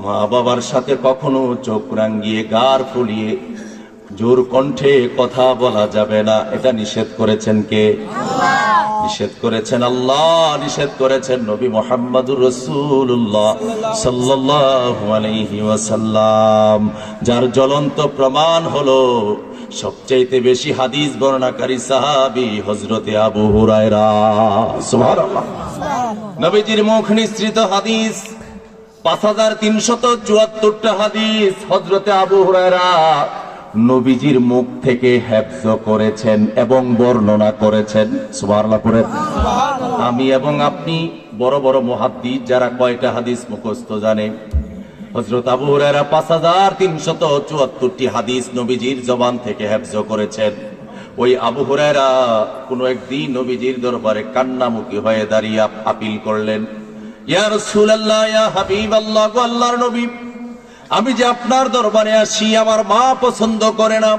মা বাবার সাথে কখনো চোখ রাঙ্গিয়ে, গার ফুলিয়ে, জোর কণ্ঠে কথা বলা যাবে না। এটা নিষেধ করেছেন কে? নিষেধ করেছেন আল্লাহ, নিষেধ করেছেন নবী মুহাম্মদুর রাসূলুল্লাহ সাল্লাল্লাহু আলাইহি ওয়াসাল্লাম। যার জ্বলন্ত প্রমাণ হলো সবচাইতে বেশি হাদিস বর্ণনাকারী সাহাবী হযরতে আবু হুরায়রা। সুবহানাল্লাহ। নবীজির মুখ নিঃসৃত হাদিস 5374টা হাদিস হযরতে আবু হুরায়রা নবীজির মুখ থেকে হেফজ করেছেন এবং বর্ণনা করেছেন। সুবহানাল্লাহ পড়েন। আমি এবং আপনি বড় বড় মুহাদ্দিস যারা কয়টা হাদিস মুখস্থ জানে? হযরত আবু হুরায়রা 5374টি হাদিস নবীজির জবান থেকে হেফজ করেছেন। ওই আবু হুরায়রা কোনো একদিন নবীজির দরবারে কান্নামুখী হয়ে দাঁড়িয়ে আপিল করলেন, ইয়া রাসূলুল্লাহ, ইয়া হাবিবাল্লাহ, গো আল্লাহর নবী, আমি যে আপনার দরবারে আসি, আমার মা পছন্দ করে না,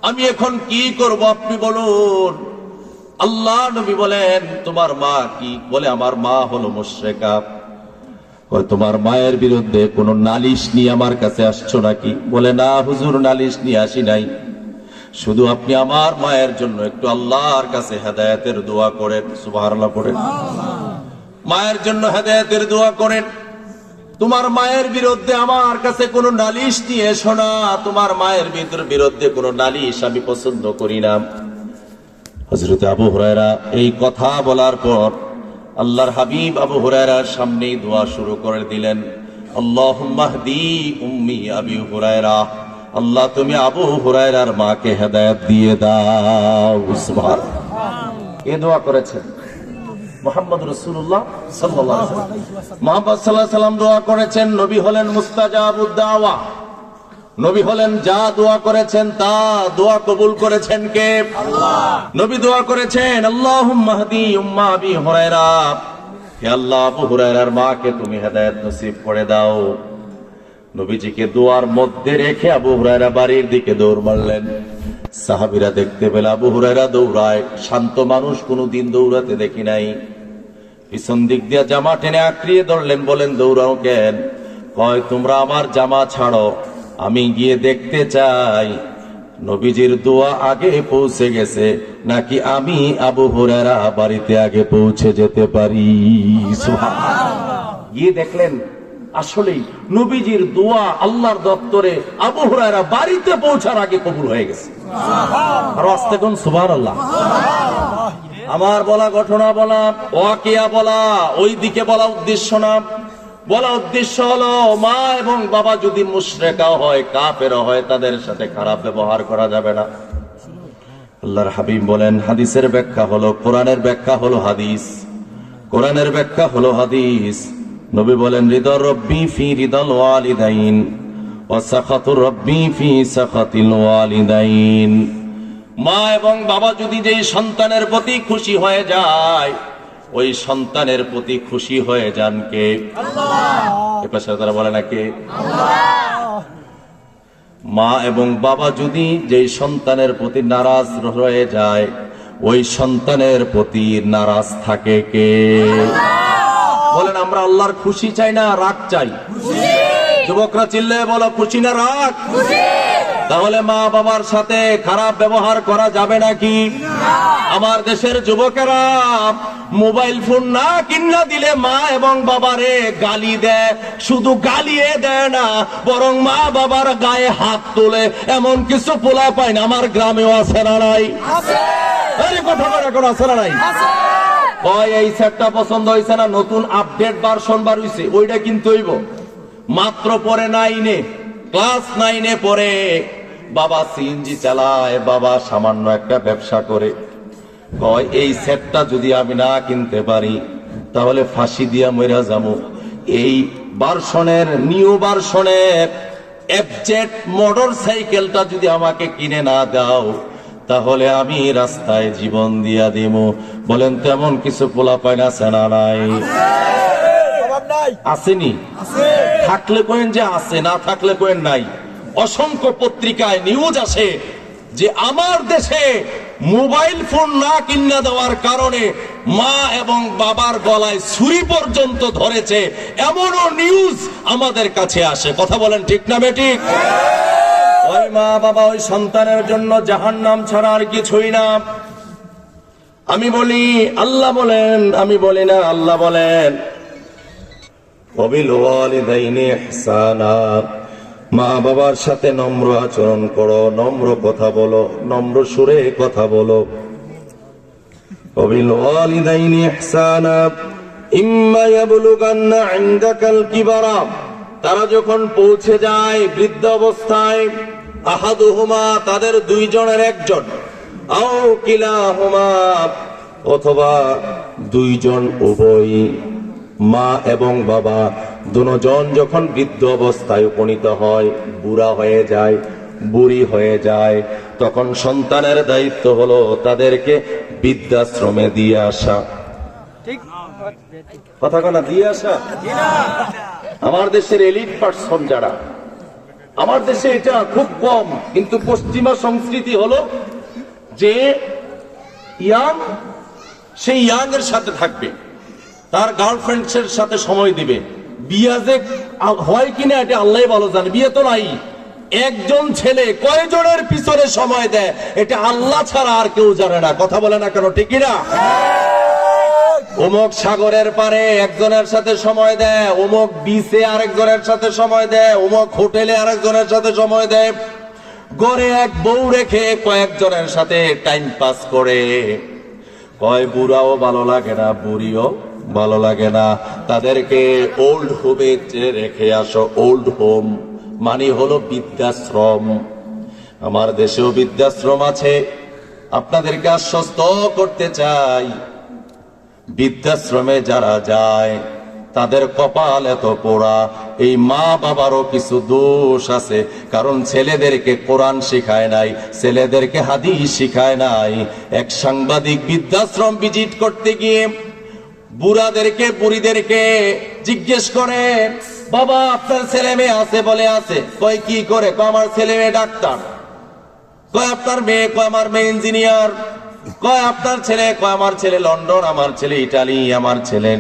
আমি এখন কি করব আপনি বলুন। আল্লাহ নবী বলেন, তোমার মা কি? বলে, আমার মা হলো মুশরিকা। তোমার মায়ের বিরুদ্ধে কোনো নালিশ নিয়ে আমার কাছে আসছো নাকি? বলে, না হুজুর, নালিশ নিয়ে আসি নাই, শুধু আপনি আমার মায়ের জন্য একটু আল্লাহর কাছে হেদায়েতের দোয়া করেন। সুবহানাল্লাহ পড়েন। মায়ের জন্য হেদায়েতের দোয়া করেন। তোমার মায়ের বিরুদ্ধে আমার কাছে কোনো নালিশ নিয়ে এসো না, তোমার মায়ের বিরুদ্ধে কোনো নালিশ আমি পছন্দ করি না। হযরত আবু হুরায়রা এই কথা বলার পর আল্লাহর হাবিব আবু হুরায়রার সামনেই দোয়া শুরু করে দিলেন, আল্লাহুম্মা হদি উম্মি আবি হুরায়রা, আল্লাহ তুমি আবু হুরায়রার মাকে হেদায়েত দিয়ে দাও। সুবহানাল্লাহ। এই দোয়া করেছেন মুহাম্মদ রাসূলুল্লাহ সাল্লাল্লাহু আলাইহি ওয়াসাল্লাম। মুহাম্মদ সাল্লাল্লাহু আলাইহি ওয়াসাল্লাম দোয়া করেছেন, নবী হলেন মুস্তাজাবুদ দাওয়া, নবী হলেন যা দোয়া করেছেন তা দোয়া কবুল করেছেন কে? আল্লাহ। নবী দোয়া করেছেন, আল্লাহুম্মা হদি উম্মা আবি হুরায়রা, হে আল্লাহ আবু হুরায়রার মাকে তুমি হেদায়েত নসিব করে দাও। নবীজিকে দোয়ার মধ্যে রেখে আবু হুরায়রা বাড়ির দিকে দৌড় মারলেন। সাহাবীরা দেখতে পেলে আবু হুরায়রা দৌড়ায়, শান্ত মানুষ কোনোদিন দৌড়াতে দেখি নাই। পিছন দিক দিয়ে জামা টেনে আঁকড়িয়ে ধরলেন, বলেন দৌড়াও কেন? কয়, তোমরা আমার জামা ছাড়ো, আমি গিয়ে দেখতে চাই নবীজির দোয়া আগে পৌঁছে গেছে নাকি আমি আবু হুরায়রা বাড়িতে আগে পৌঁছে যেতে পারি। সুবহানাল্লাহ। গিয়ে দেখলেন আসলেই নবীজির দোয়া আল্লাহর দপ্তরে আবু হুরায়রা বাড়িতে পৌঁছার আগে কবুল হয়ে গেছে। আর আস্তে কোন সুবহানাল্লাহ। আমার বলা ঘটনা বলা, ওয়াকিয়া বলা, ওই দিকে বলা উদ্দেশ্য না। বলা উদ্দেশ্য হলো, মা এবং বাবা যদি মুশরিকা হয়, কাফের হয়, তাদের সাথে খারাপ ব্যবহার করা যাবে না। আল্লাহর হাবিব বলেন, হাদিসের ব্যাখ্যা হলো কোরআনের ব্যাখ্যা হলো হাদিস, কোরআনের ব্যাখ্যা হলো হাদিস। নবী বলেন, রিদা রব্বি ফি রিদাল ওয়ালিদাইন ওয়া সাখাতুর রব্বি ফি সাখাতিল ওয়ালিদাইন। মা এবং বাবা যদি যেই সন্তানের প্রতি খুশি হয়ে যায়, ওই সন্তানের প্রতি খুশি হয়ে যান কে? আল্লাহ। এ পাশে তারা বলে না কে? আল্লাহ। মা এবং বাবা যদি যেই সন্তানের প্রতি নারাজ হয়ে যায়, ওই সন্তানের প্রতি নারাজ থাকে কে? বলেন, আমরা আল্লাহর খুশি চাই না রাগ চাই? যুবকরা চিল্লে বলো, খুশি না রাগ? তাহলে মা বাবার সাথে খারাপ ব্যবহার করা যাবে নাকি? আমার দেশের যুবকেরা মোবাইল ফোন না কিনা দিলে মা এবং বাবারে গালি দেয়, শুধু গালিয়ে দেয় না, বরং মা বাবার গায়ে হাত তোলে। এমন কিছু পোলা পায় না আমার গ্রামেও আছে না নাই? এই কথা বলে কোন আছে না নাই? কয় এই সেটটা পছন্দ হয়েছে না, নতুন আপডেট ভার্সন বার হইছে, ওইটা কিনতে হইব। মাত্র পরে 9-এ, ক্লাস 9-এ পরে, বাবা সিএনজি চালায়, বাবা সামান্য একটা ব্যবসা করে। কয় এই সেটটা যদি আমি না কিনতে পারি তাহলে ফাঁসি দিয়া মইরা যাবো। এই ভার্সনের, নিউ ভার্সনের এফজেড মোটর সাইকেলটা যদি আমাকে কিনে না দাও তাহলে আমি রাস্তায় জীবন দিয়া দিব। বলেন, তেমন কিছু পোলাপাইন আছে না নাই? আসেনি? থাকলে কোয়েন যে আছে, না থাকলে কোয়েন নাই। অসংখ্য পত্রিকায় নিউজ আসে যে আমার দেশে মোবাইল ফোন না কিনা দেওয়ার কারণে মা এবং বাবার গলায় ছুরি পর্যন্ত ধরেছে, এমনও নিউজ আমাদের কাছে আসে। কথা বলেন ঠিক না বেঠিক? ওই মা বাবা ওই সন্তানের জন্য জাহান্নাম ছাড়া আর কিছুই না। আমি বলি আল্লাহ বলেন, আমি বলি না, আল্লাহ বলেন, ওয়াবিল ওয়ালিদাইনি ইহসানা, মা বাবার সাথে নম্র আচরণ করো, নম্র কথা বলো, নম্র সুরে কথা বলো। ওয়াবিল ওয়ালিদাইনি ইহসানা ইম্মা ইয়াবলুগান্না ইনদাকাল কিবারা, তারা যখন পৌঁছে যায় বৃদ্ধ অবস্থায়, আহাদুহুমা, তাদের দুইজনের একজন, আও কিলাহুমা, অথবা দুইজন উভয়, মা এবং বাবা দুজন যখন বৃদ্ধ অবস্থায় উপনীত হয়, বুড়া হয়ে যায়, বুড়ি হয়ে যায়, তখন সন্তানের দায়িত্ব হলো তাদেরকে বৃদ্ধাশ্রমে দিয়ে আসা। কথা কথা দিয়ে আসা। আমার দেশের এলিট পার্সন যারা, আমার দেশে এটা খুব কম, কিন্তু পশ্চিমা সংস্কৃতি হলো যে ইয়াং, সেই ইয়াং এর সাথে থাকবে, তার গার্লফ্রেন্ডের সাথে সময় দিবে। বিয়ে যে হয় কিনা এটা আল্লাহ ভালো জানে, বিয়ে তো নাই। একজন ছেলে কয়জনের পিছনে সময় দেয় এটা আল্লাহ ছাড়া আর কেউ জানে না। কথা বলে না কেন, ঠিক না? অমুক সাগরের পারে একজনের সাথে সময় দেয়, অমুক বিচে আরেকজনের সাথে সময় দেয়, অমুক হোটেলে আরেকজনের সাথে সময় দেয়, ঘরে এক বউ রেখে কয়েকজনের সাথে টাইম পাস করে। কয় বুড়াও ভালো লাগে না, বুড়িও ভালো লাগে না, তাদেরকে ওল্ড হোমে রেখে আসো। ওল্ড হোম মানে হলো বৃদ্ধাশ্রম। আমার দেশেও বৃদ্ধাশ্রম আছে। আপনাদেরকে আশ্বস্ত করতে চাই, বৃদ্ধাশ্রমে যারা যায় তাদের কপাল এত পোড়া। এই মা বাবারও কিছু দোষ আছে, কারণ ছেলেদেরকে কোরআন শিখায় নাই, ছেলেদেরকে হাদিস শিখায় নাই। এক সাংবাদিক বৃদ্ধাশ্রম ভিজিট করতে গিয়ে বুড়াদেরকে বুড়িদেরকে জিজ্ঞেস করে, বাবা আপনার ছেলে মেয়ে আছে? বলে আছে। কয় কি করে? কয় আমার ছেলে মেয়ে ডাক্তার। কয় আপনার মেয়ে? কয় আমার মেয়ে ইঞ্জিনিয়ার। কয় আপনার ছেলে? কয় আমার ছেলে লন্ডন, আমার ছেলে ইটালি, আমার ছেলে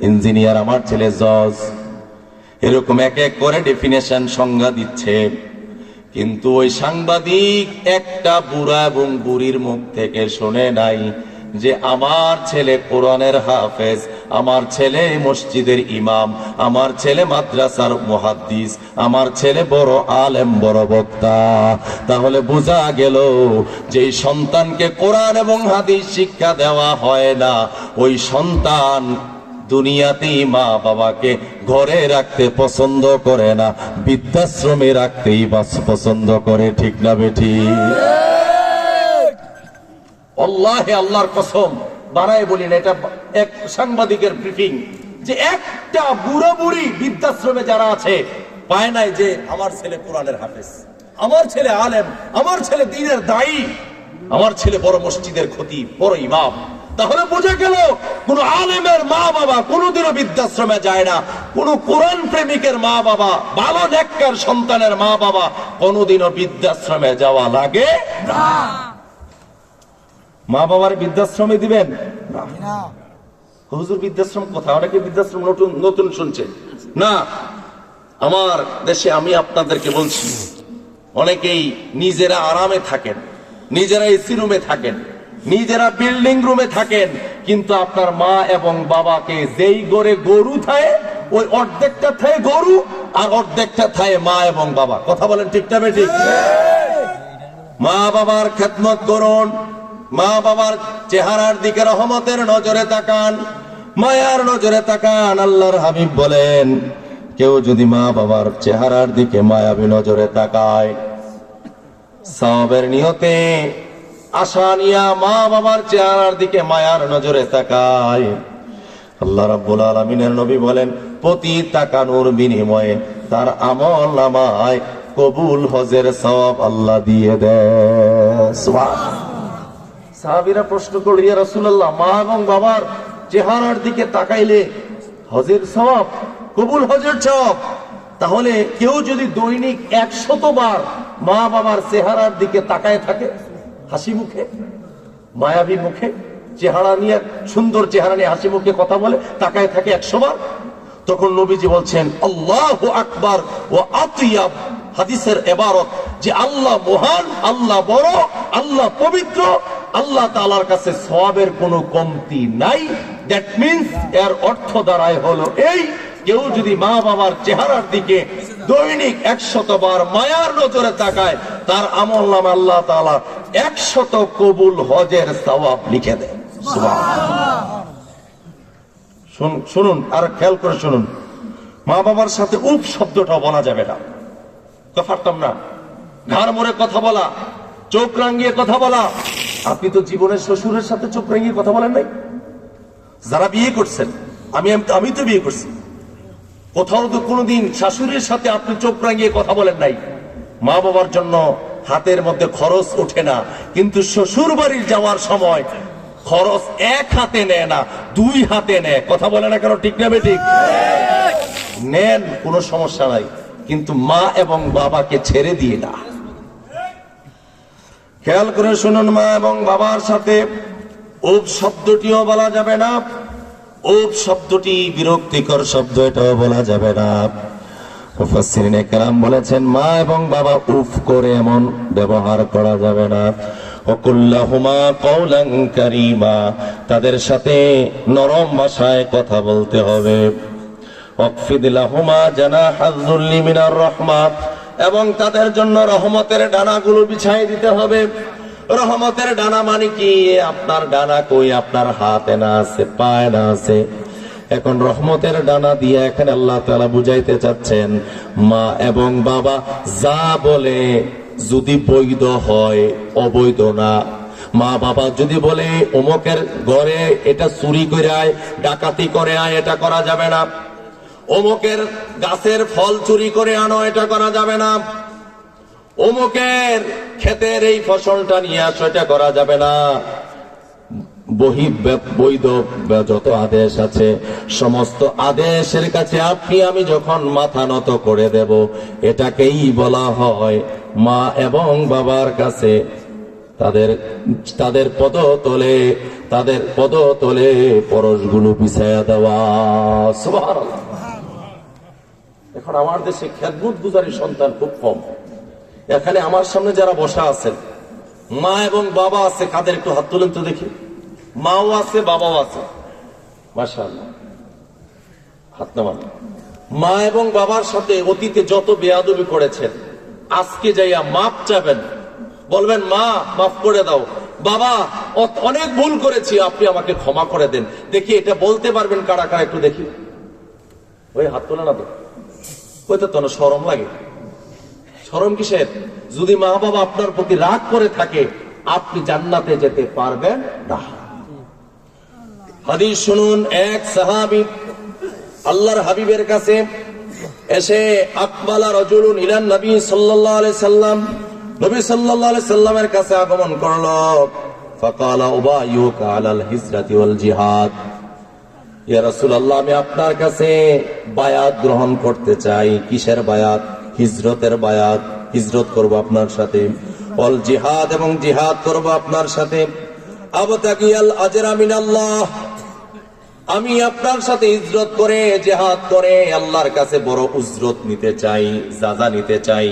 ইঞ্জিনিয়ার, আমার ছেলে জজ। এরকম এক এক করে ডেফিনেশন, সংজ্ঞা দিচ্ছে। কিন্তু ওই সাংবাদিক একটা বুড়া এবং বুড়ির মুখ থেকে শুনে নাই যে আমার ছেলে কোরআনের হাফেজ, আমার ছেলে মসজিদের ইমাম, আমার ছেলে মাদ্রাসার মুহাদ্দিস, আমার ছেলে বড় আলেম, বড় বক্তা। তাহলে বোঝা গেল যে সন্তানকে কোরআন এবং হাদিস শিক্ষা দেওয়া হয় না, ওই সন্তান দুনিয়াতেই মা বাবাকে ঘরে রাখতে পছন্দ করে না, বৃদ্ধাশ্রমে রাখতেই পছন্দ করে। ঠিক না বেঠিক? আল্লাহে, আল্লাহর কসম বানায় বলি না, এটা এক সাংবাদিকের ব্রিফিং, যে একটা বুড়ো বুড়ি বৃদ্ধাশ্রমে যারা আছে পায় নাই যে আমার ছেলে কোরআনের হাফেজ, আমার ছেলে আলেম, আমার ছেলে দ্বীনের দায়ী, আমার ছেলে বড় মসজিদের খতিব, বড় ইমাম। তাহলে বোঝা গেল কোন আলেমের মা বাবা কোনদিনও বৃদ্ধাশ্রমে যায় না, কোন কোরআন প্রেমিকের মা বাবা, ভালো নেককার সন্তানের মা বাবা কোনদিনও বৃদ্ধাশ্রমে যাওয়া লাগে না। মা বাবার বৃদ্ধাশ্রমে দিবেন না। হুজুর বৃদ্ধাশ্রম কোথায়? অনেকে বৃদ্ধাশ্রম নতুন নতুন শুনছে না। আমার দেশে আমি আপনাদেরকে বলছি, অনেকেই নিজেরা আরামে থাকেন, নিজেরা এসি রুমে থাকেন, নিজেরা বিল্ডিং রুমে থাকেন, কিন্তু আপনার মা এবং বাবাকে যেই ঘরে গরু থাকে ওই অর্ধেকটা থাকে গরু আর অর্ধেকটা থাকে মা এবং বাবা। কথা বলেন ঠিক না বেঠিক? মা বাবার খেদমত করুন, মা বাবার চেহারার দিকে রহমতের নজরে তাকান, মায়ার নজরে তাকান। আল্লাহর হাবিব বলেন, কেউ যদি মা বাবার চেহারার দিকে মায়াবী নজরে তাকায়, সওয়াবের নিয়তে আশা নিয়া মা বাবার চেহারার দিকে মায়ার নজরে তাকায়, আল্লাহ রাব্বুল আলামিনের নবী বলেন প্রতি তাকানোর বিনিময়ে তার আমল নামায় কবুল হজের সওয়াব আল্লাহ দিয়ে দেয়। সুবহানাল্লাহ। সাহাবীরা প্রশ্ন করল, ইয়া রাসূলুল্লাহ, মা এবং বাবার চেহারার দিকে তাকাইলে হজের সওয়াব, কবুল হজের সওয়াব, তাহলে কেউ যদি দৈনিক 100 বার মা বাবার চেহারার দিকে তাকায় থাকে, হাসি মুখে, মায়াবী মুখে, চেহারা নিয়ে, সুন্দর চেহারা নিয়ে হাসি মুখে কথা বলে তাকায় থাকে 100 বার, তখন নবীজি বলছেন আল্লাহু আকবার ওয়া আতিয়াব। হাদিসের ইবারত যে আল্লাহ মহান, আল্লাহ বড়, আল্লাহ পবিত্র, আল্লাহ তাআলার কাছে সওয়াবের কোনো কমতি নাই। দ্যাট মিন্স এর অর্থ দাঁড়ায় হলো এই, কেউ যদি মা বাবার চেহারার দিকে দৈনিক 100 বার মায়ার নজরে তাকায়, তার আমল নামে আল্লাহ তাআলা 100 কবুল হজের সওয়াব লিখে দেয়। সুবহানাল্লাহ। শুনুন, আর খেয়াল করে শুনুন, মা বাবার সাথে উপ শব্দটা বলা যাবে না, পারতাম না। ঘাড় মোড়ে কথা বলা, চোখ রাঙিয়ে কথা বলা। আপনি তো জীবনের শ্বশুরের সাথে চোখ রাঙিয়ে কথা বলেন নাই? যারা বিয়ে করছেন, আমি তো বিয়ে করছি, কোথাও তো কোনোদিন শাশুড়ির সাথে আপনি চোখ রাঙিয়ে কথা বলেন নাই। মা বাবার জন্য হাতের মধ্যে খরচ ওঠে না, কিন্তু শ্বশুর বাড়ির যাওয়ার সময় খরচ এক হাতে নেয় না, দুই হাতে নেয়। কথা বলে না কেন, ঠিক না বেঠিক? নেন, কোনো সমস্যা নাই, কিন্তু মা এবং বাবাকে ছেড়ে দিয়ে না। খেয়াল করে শুনুন, মা এবং বাবার সাথে উপ শব্দটিও বলা যাবে না। উপ শব্দটি বিরক্তিকর শব্দ, এটাও বলা যাবে না। মুফাসসিরিনে কেরাম বলেছেন মা এবং বাবা উফ করে এমন ব্যবহার করা যাবে না। ওয়াকুল্লাহুমা কওলান কারীমা, তাদের সাথে নরম ভাষায় কথা বলতে হবে। ওয়াকফিদ লাহুমা জানাহায যুল্লি মিনার রাহমাত, এবং তাদের জন্য রহমতের ডানাগুলো বিছাই দিতে হবে। রহমতের ডানা মানে কি? আপনার ডানা কই? আপনার হাতে না আছে, পায়ে না আছে। এখন রহমতের ডানা দিয়ে এখানে আল্লাহ তাআলা বুঝাইতে চাচ্ছেন মা এবং বাবা যা বলে যদি বৈধ হয়, অবৈধ না। মা বাবা যদি বলে অমুকের ঘরে এটা চুরি করে আয়, ডাকাতি করে আয়, এটা করা যাবে না। অমুকের গাছের ফল চুরি করে আনো, এটা করা যাবে না। অমুকের ক্ষেতের এই ফসলটা নিয়ে আসো, এটা করা যাবে না। বৈধ যত আদেশ আছে সমস্ত আদেশের কাছে আপনি আমি যখন মাথা নত করে দেব, এটাকেই বলা হয় মা এবং বাবার কাছে তাদের পদতলে পরশগুলো বিছায়া দেওয়া। সুবহানাল্লাহ। এখন আমার দেশে খেদমত গুজারি সন্তান খুব কম। এখানে আমার সামনে যারা বসা আছেন, মা এবং বাবা আছে, কাদের একটু হাত তুলেন তো দেখি। মাও আছে, বাবাও আছে, মাশাআল্লাহ, হাত নামান। মা এবং বাবার সাথে অতীতে যত বেয়াদবি করেছেন, আজকে যাইয়া মাপ চাবেন, বলবেন মা মাফ করে দাও, বাবা অনেক ভুল করেছি, আপনি আমাকে ক্ষমা করে দেন। দেখি এটা বলতে পারবেন কারা কারা, একটু দেখি। ওই হাত তোলে না তো, ওই তো শরম লাগে। শরম কিসের? যদি মা বাবা আপনার প্রতি রাগ করে থাকে, আপনি জান্নাতে যেতে পারবেন না। হাদিস শুনুন, এক সাহাবী আল্লাহর হাবিবের কাছে এসে আকবালা রাজুলুন ইলান নবী সাল্লাল্লাহু আলাইহি সাল্লাম, নবী সাল্লাল্লাহু আলাইহি সাল্লামের কাছে আগমন করলো। ফাকালা উবাইয়ুকা আলাল হিজরাতি ওয়াল জিহাদ, ইয়া রাসূলুল্লাহ, আমি আপনার কাছে বায়াত গ্রহণ করতে চাই। কিসের বায়াত? হিজরতের বায়াত। হিজরত করব আপনার সাথে। ওয়াল জিহাদ, এবং জিহাদ করব আপনার সাথে। আবতাগিয়াল আজরা মিনাল্লাহ, আমি আপনার সাথে হিজরত করে জিহাদ করে আল্লাহর কাছে বড় উজরত নিতে চাই, যাজা নিতে চাই,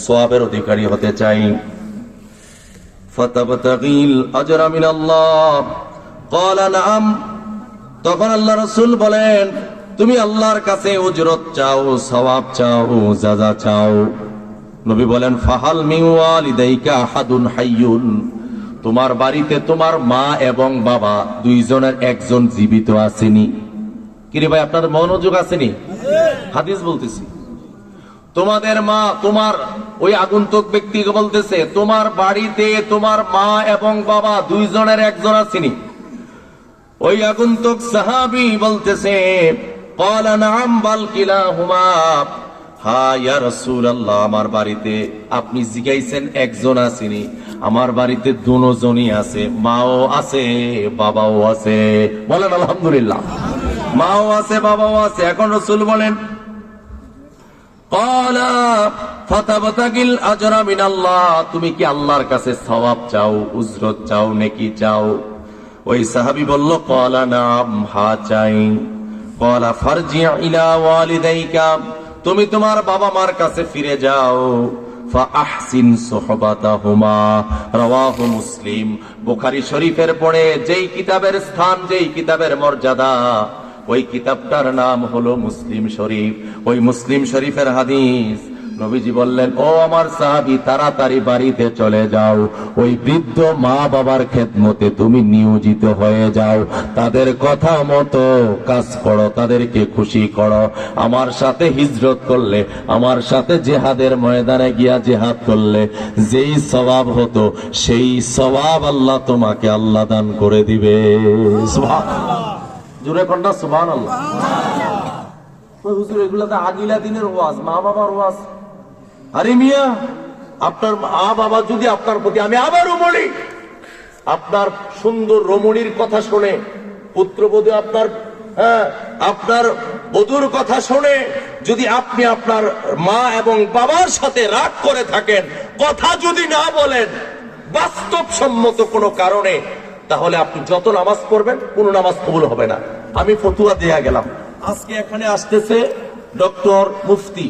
সওয়াবের অধিকারী হতে চাই। ফাতাবতাগিল আজরা মিনাল্লাহ, ক্বালা নাআম। তখন আল্লাহ রাসূল বলেন, তুমি আল্লাহর কাছে উজরত চাও, সওয়াব চাও, যাজা চাও। নবী বলেন, ফাহাল মিন ওয়ালিদাইকা আহাদুন হাইয়ুন, তোমার বাড়িতে তোমার মা এবং বাবা দুইজনের একজন জীবিত আসেনি? কিরে ভাই, আপনাদের মনোযোগ আসেনি? হাদিস বলতেছি। তোমাদের মা, তোমার ওই আগন্তুক ব্যক্তিকে বলতেছে তোমার বাড়িতে তোমার মা এবং বাবা দুইজনের একজন আসেনি? ওই আগন্তুক সাহাবী বলতেছে, ক্বালা নাআম বাল কিলাহুমা, হ্যাঁ ইয়া রাসূলুল্লাহ, আমার বাড়িতে আপনি জিগাইছেন একজন আসেনি, আমার বাড়িতে দুজনই আছে, মাও আছে বাবাও আছে। বলেন আলহামদুলিল্লাহ। মাও আছে বাবাও আছে। এখন রাসূল বলেন, ক্বালা ফাতাবতাগিল আজরা মিনাল্লাহ, তুমি কি আল্লাহর কাছে সওয়াব চাও, উজরত চাও, নেকি চাও? ওই সাহাবী বলল, ক্বালা নাআম, হ্যাঁ চাই। ক্বালা ফারজি ইলা ওয়ালিদাইকা, তুমি তোমার বাবা মার কাছে ফিরে যাও। ফাআহসিন সুহবাতাহুমা, রাওয়াহু মুসলিম। বুখারী শরীফের পরে যেই কিতাবের স্থান, যেই কিতাবের মর্যাদা, ওই কিতাবটার নাম হলো মুসলিম শরীফ। ওই মুসলিম শরীফের হাদিস। নবীজি বললেন, ও আমার সাহাবী, তাড়াতাড়ি বাড়িতে চলে যাও, ওই বৃদ্ধ মা বাবার খেদমতে তুমি নিয়োজিত হয়ে যাও, তাদের কথা মতো কাজ করো, তাদেরকে খুশি করো। আমার সাথে হিজরত করলে, আমার সাথে জিহাদের ময়দানে গিয়া জিহাদ করলে যেই সওয়াব হতো, সেই সওয়াব আল্লাহ তোমাকে আল্লাহ দান করে দিবে। সুবহানাল্লাহ। জোরে কন্যা সুবহানাল্লাহ। ওই হুজুর, এগুলা তো আগিলা দিনের ওয়াজ, মা বাবার ওয়াজ। আরে মিয়া, আপনার মা বাবা যদি আপনার প্রতি, আমি আবারও বলি, আপনার সুন্দর রমণীর কথা শুনে, পুত্রবধূ আপনার আপনার বধূর কথা শুনে যদি আপনি আপনার মা এবং বাবার সাথে রাগ করে থাকেন, কথা যদি না বলেন বাস্তবসম্মত কোনো কারণে, তাহলে আপনি যত নামাজ পড়বেন কোনো নামাজ কবুল হবে না। আমি ফতুয়া দিয়ে গেলাম। আজকে এখানে আসতেছে ডক্টর মুফতি,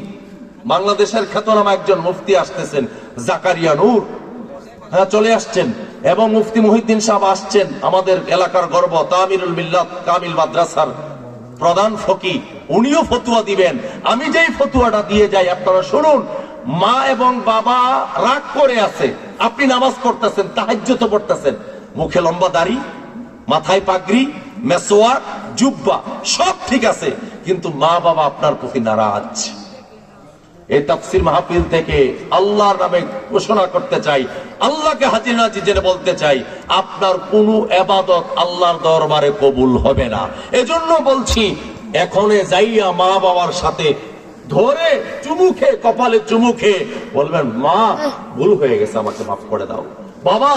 বাংলাদেশের খ্যাতনামা একজন মুফতি আসতেছেন, জাকারিয়া নূর, চলে আসছেন, এবং মুফতি মহিউদ্দিন সাহেব আসছেন, আমাদের এলাকার গর্ব, তামিরুল মিল্লাত কামিল মাদ্রাসার প্রধান ফকি, উনিও ফতুয়া দিবেন। আমি যেই ফতুয়াটা দিয়ে যাই আপনারা শুনুন। মা এবং বাবা রাগ করে আছে, আপনি নামাজ পড়তেছেন, তাহাজ্জুদ পড়তেছেন, মুখে লম্বা দাড়ি, মাথায় পাগড়ি, মেসওয়াক, জুব্বা সব ঠিক আছে, কিন্তু মা বাবা আপনার প্রতি নারাজ। এই তাফসীর মাহফিল থেকে আল্লাহর নামে ঘোষণা করতে চাই, আল্লাহকে হাজির নাজির জেনে বলতে চাই, আপনার কোনো ইবাদত আল্লাহর দরবারে কবুল হবে না। এজন্য বলছি, এখনে যাইয়া মা বাবার সাথে ধরে চুমু খেয়ে, কপালে চুমু খেয়ে বলবেন, মা ভুল হয়ে গেছে, আমাকে মাফ করে দাও, বাবা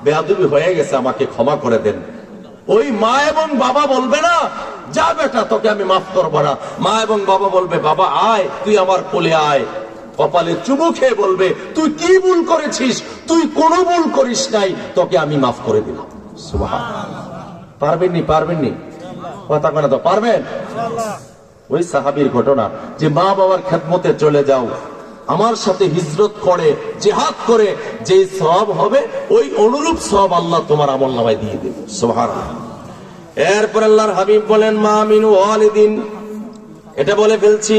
বেয়াদবি হয়ে গেছে, আমাকে ক্ষমা করে দেন। ওই মা এবং বাবা বলবে না, যা বেটা তোকে আমি মাফ করবো না। মা এবং বাবা বলবে, বাবা আয়, তুই আমার কোলে আয়। কপালে চুমু খেয়ে বলবে, তুই কি ভুল করেছিস, তুই কোনো ভুল করিস নাই, তোকে আমি মাফ করে দিলাম। সুবহানাল্লাহ। পারবেননি? পারবেননি? কথা কেন তো পারবেন? ওই সাহাবীর ঘটনা, যে মা বাবার খেদমতে চলে যাও, আমার সাথে হিজরত করে, জিহাদ করে যে সওয়াব হবে, ওই অনুরূপ সওয়াব আল্লাহ তোমার আমলনামায় দিয়ে দেবে। সুবহানাল্লাহ। এরপর আল্লাহর হাবিব বলেন, মা মিন ওয়ালিদিন, এটা বলে ফেলছি,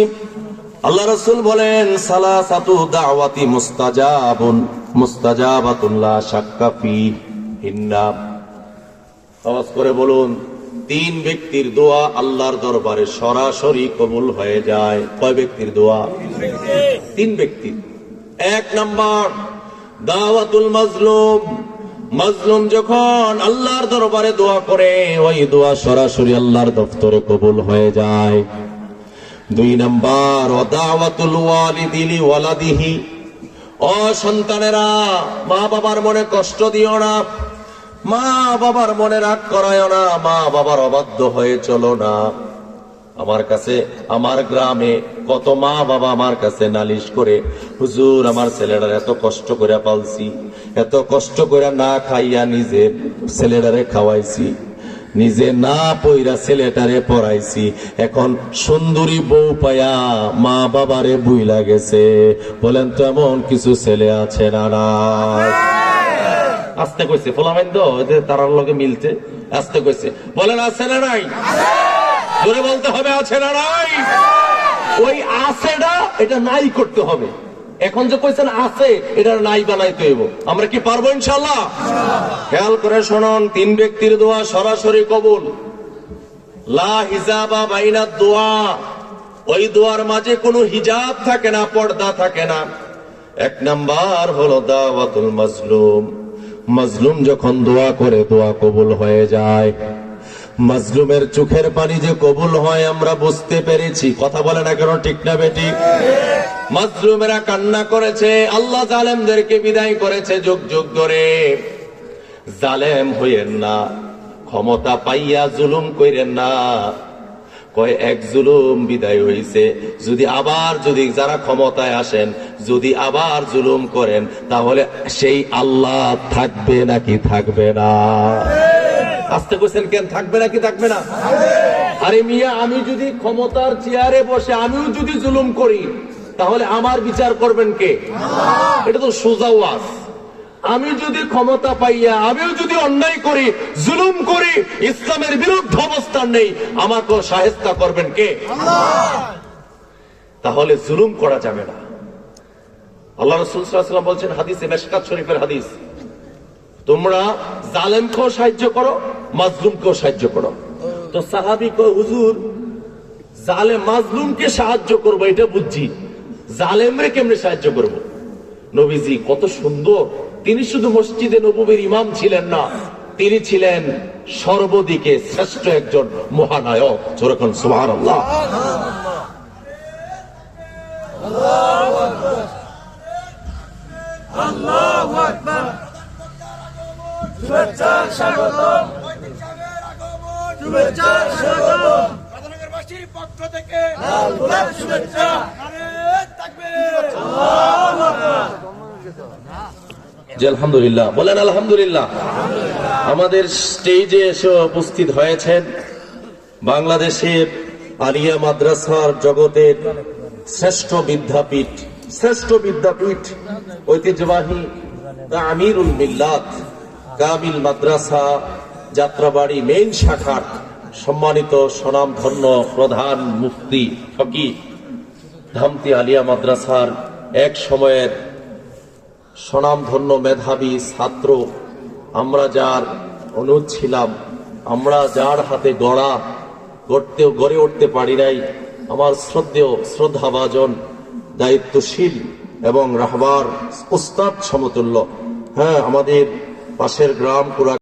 আল্লাহ রাসূল বলেন, সালাসাতু দাওয়াতি মুস্তাজাবুন মুস্তাজাবাতুন লা শাক্কা ফিহিন্না। আওয়াজ করে বলুন, তিন ব্যক্তির দোয়া আল্লাহর দরবারে সরাসরি কবুল হয়ে যায়। কয় ব্যক্তির দোয়া? তিন ব্যক্তি। এক নাম্বার, দাওয়াতুল মাজলুম, মাজলুম যখন আল্লাহর দরবারে দোয়া করে, ওই দোয়া সরাসরি আল্লাহর দফতরে কবুল হয়ে যায়। দুই নাম্বার, দাওয়াতুল ওয়ালিদি লিওয়ালাদিহি, ও সন্তানেরা, মা বাবার মনে কষ্ট দিও না, মা বাবার মনে রাগ করায় না, মা বাবার অবাধ্য হয়ে চলো না। আমার কাছে, আমার গ্রামে কত মা বাবা আমার কাছে নালিশ করে, হুজুর আমার ছেলেটার এত কষ্ট করে পালছি, এত কষ্ট করে না খাইয়া নিজে ছেলেটারে খাওয়াইছি, নিজে না পইরা ছেলেটারে পড়াইছি, এখন সুন্দরী বউ পায়া মা বাবারে বুইলা গেছে। বলেন তো এমন কিছু ছেলে আছে না? না, আস্তে কইছে, ফোলামেন্দ তারার লগে মিলতে আস্তে কইছে, বলেন আছে না নাই? জোরে বলতে হবে, আছে না নাই? ওই আছেটা এটা নাই করতে হবে। এখন যে কইছেন আছে, এটা নাই বানাইতে হইব। আমরা কি পারবো ইনশাআল্লাহ? খেয়াল করে শুনুন, তিন ব্যক্তির দোয়া সরাসরি কবুল। লা হিজাবা বাইনাদ দোয়া, ওই দোয়ার মাঝে কোনো হিজাব থাকে না, পর্দা থাকে না। এক নাম্বার হলো দাওয়াতুল মাজলুম, মাজলুম যখন দোয়া করে, দোয়া কবুল হয়ে যায়। মাজলুমের চোখের পানি যে কবুল হয় আমরা বুঝতে পেরেছি। কথা বলে না কেন, ঠিক না বেটি? মাজলুমেরা কান্না করেছে, আল্লাহ জালেমদেরকে বিদায় করেছে যুগ যুগ ধরে। জালেম হইয়েন না, ক্ষমতা পাইয়া জুলুম কইরেন না। কয় এক জুলুম বিদায় হইছে, যদি আবার যারা ক্ষমতায় আসেন, যদি আবার জুলুম করেন, তাহলে সেই আল্লাহ থাকবে নাকি থাকবে না? আস্তে কইছেন কেন, থাকবে নাকি থাকবে না? আরে মিয়া, আমি যদি ক্ষমতার চেয়ারে বসে আমিও যদি জুলুম করি, তাহলে আমার বিচার করবেন কে? এটা তো সোজা ওয়াজ। আমি যদি ক্ষমতা পাইয়া আমিও যদি অন্যায় করি, জুলুম করি, ইসলামের বিরুদ্ধে অবস্থান নেই, আমাকেও শায়েস্তা করবেন কে? তাহলে জুলুম করা যাবে না। আল্লাহ রাসূল সাল্লাল্লাহু আলাইহি ওয়াসাল্লাম বলছেন, হাদিসে মিশকাত শরীফের হাদিস, তোমরা জালেমকেও সাহায্য করো, মাজলুমকেও সাহায্য করো। তো সাহাবী কয়, হুজুর জালেম মাজলুমকে সাহায্য করবো এটা বুঝছি, জালেমরে কেমনে সাহায্য করব? নবীজি কত সুন্দর, তিনি শুধু মসজিদে নববীর ইমাম ছিলেন না, তিনি ছিলেন সর্বদিকে শ্রেষ্ঠ একজন মহানায়ক। যেরকম সুবহানাল্লাহ।
শুভেচ্ছা স্বাগতম শুভেচ্ছা স্বাগতম রাধানগরবাসীর পক্ষ থেকে লাল গোলাপ শুভেচ্ছা নারে তাকবীর আল্লাহু আকবার
জি আলহামদুলিল্লাহ বলেন আলহামদুলিল্লাহ। আমাদের স্টেজে এসে উপস্থিত হয়েছেন বাংলাদেশের আলিয়া মাদ্রাসার জগতের শ্রেষ্ঠ বিদ্যাপীঠ ঐতিহ্যবাহী আমিরুল মিল্লাত কামিল মাদ্রাসা যাত্রাবাড়ি মেইন শাখার সম্মানিত স্বনামধন্য প্রধান মুফতি ফকিহ ধামতি আলিয়া মাদ্রাসার এক সময়ের স্বনামধন্য মেধাবী ছাত্র, আমরা যার অনুজ ছিলাম, আমরা যার হাতে গড়ে উঠতে পারি নাই, আমার শ্রদ্ধাভাজন দায়িত্বশীল এবং রাহবার উস্তাদ সমতুল্য, হ্যাঁ আমাদের পাশের গ্রাম পুরা